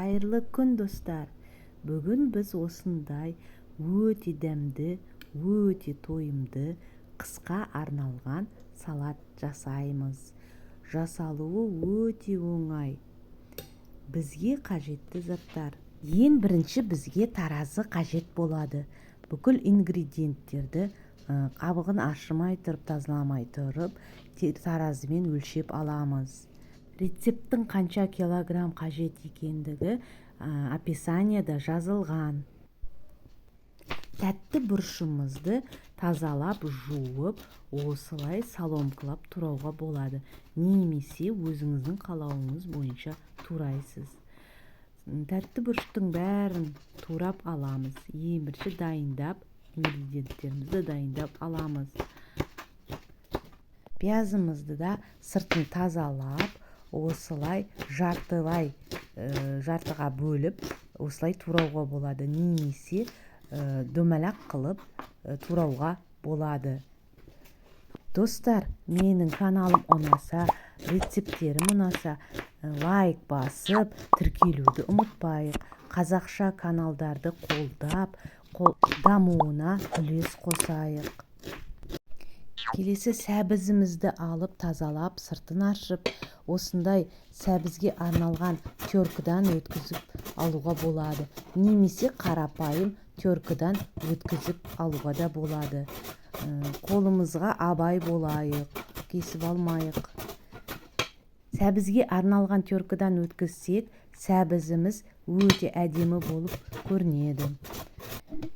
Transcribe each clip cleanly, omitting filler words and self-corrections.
Қайырлы күн достар. Бүгін біз осындай өте дәмді, өте тойымды, қысқа арналған салат жасаймыз. Жасалуы өте оңай. Бізге қажетті заттар. Ең бірінші бізге таразы қажет болады. Бүкіл ингредиенттерді қабығын ашырмай тұрып, тазаламай тұрып, таразымен өлшеп аламыз. Рецепттің қанша килограмм қажет екендігі описанияда жазылған. Тәтті бұрышымызды тазалап, жуып, осылай соломкалап турауға болады. Немесе өзіңіздің қалауыңыз бойынша турайсыз. Тәтті бұрыштың бәрін турап аламыз. Ең бірінші дайындап, ингредиенттерімізді дайындап аламыз. Пиязымызды да сыртын тазалап, осылай жартыға бөліп, осылай турауға болады. Немесе дөмәләк қылып турауға болады. Достар, менің каналым ұнаса, рецепттерім ұнаса, лайк басып, тіркелуді ұмытпайық. Қазақша каналдарды қолдап, дамуына үлес қосайық. Келесі сәбізімізді алып, тазалап, сыртын ашып, осындай сәбізге арналған теркадан өткізіп алуға болады. Немесе қарапайым теркадан өткізіп алуға да болады. Қолымызға абай болайық, кесіп алмайық. Сәбізге арналған теркадан өткізсек, сәбізіміз өте әдемі болып көрінеді.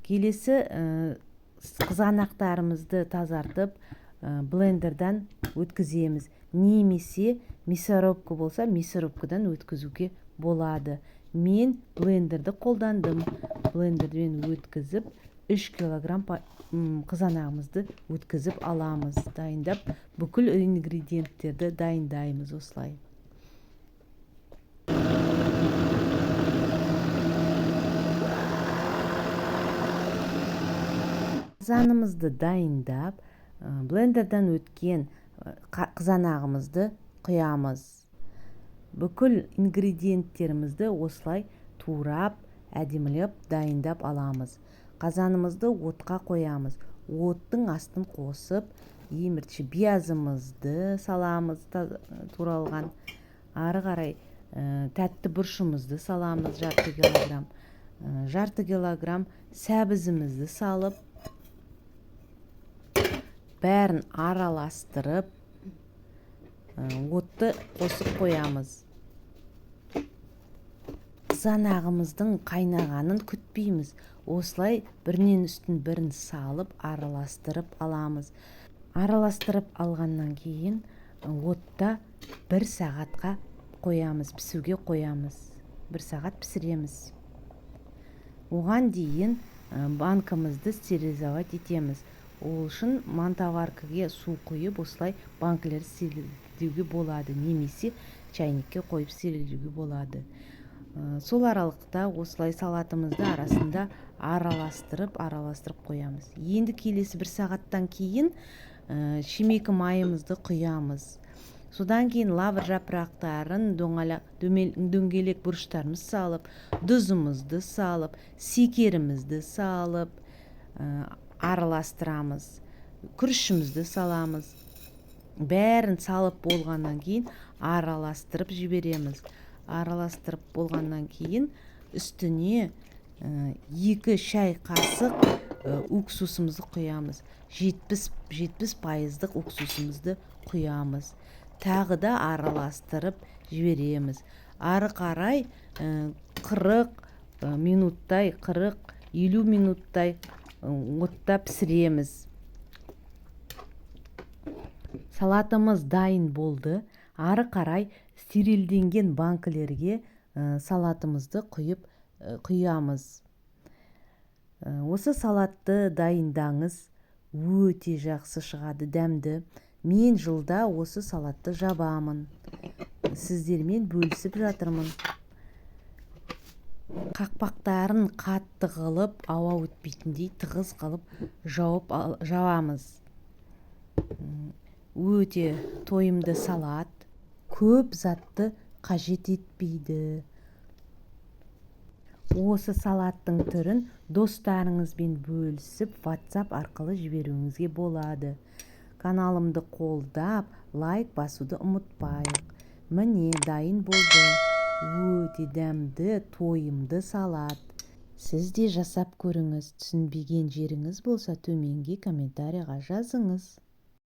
Келесі қызанақтарымызды тазартып, блендердан өткіземіз. Немесе мясорубка болса, мясорубкадан өткізуге болады. Мен блендерді қолдандым. Блендерден өткізіп, 3 килограмм қызанағымызды өткізіп аламыз. Дайындап, бүкіл ингредиенттерді дайындаймыз осылай. Қызанымызды дайындап, блендерден өткен қызанағымызды құямыз. Бүкіл ингредиенттерімізді осылай турап, әдемілеп дайындап аламыз. Қазанымызды отқа қоямыз. Оттың астын қосып, ең бірінші пиязымызды саламыз, туралған. Ары қарай тәтті бұрышымызды саламыз, жарты килограмм. Жарты килограмм сәбізімізді салып, бәрін араластырып, отты қосып қоямыз. Қызанағымыздың қайнағанын күтпейміз. Осылай бірінен үстін бірін салып, араластырып аламыз. Араластырып алғаннан кейін отта 1 сағатқа қоямыз, пісуге қоямыз. 1 сағат пісіреміз. Оған дейін банкамызды стерилизовать етеміз. Ол үшін мантоваркаға су құйып, осылай банкілерді стерилдеуге болады. Немесе чайникке қойып стерилдеуге болады. Сол аралықта осылай салатымызды арасында араластырып қоямыз. Енді келесі 1 сағаттан кейін шемекі майымызды құямыз. Содан кейін лавр жапырақтарын, дөңгелек бұрыштарымыз салып, тұзымызды салып, секерімізді салып, араластырамыз. Күрішімізді саламыз. Бәрін салып болғаннан кейін араластырып жібереміз. Араластырып болғаннан кейін үстіне 2 шай қасық уксусымызды құямыз. 70% уксусымызды құямыз. Тағы да араластырып жібереміз. Ары қарай 40 минуттай, 40-50 минуттай отта пісіреміз. Салатымыз дайын болды. Ары қарай стерилденген банкілерге салатымызды құямыз. Осы салатты дайындаңыз. Өте жақсы шығады, дәмді. Мен жылда осы салатты жабамын. Сіздермен бөлісіп жатырмын. Қақпақтарын қатты қылып, ауа өтпейтіндей тығыз қылып жабамыз. Өте тойымды салат. Көп затты қажет етпейді. Осы салаттың түрін достарыңызбен бөлісіп WhatsApp арқылы жіберуіңізге болады. Каналымды қолдап, лайк басуды ұмытпайық. Міне, дайын болды. Өте дәмді, тойымды салат. Сіз де жасап көріңіз. Түсінбеген жеріңіз болса төменге комментарийға жазыңыз.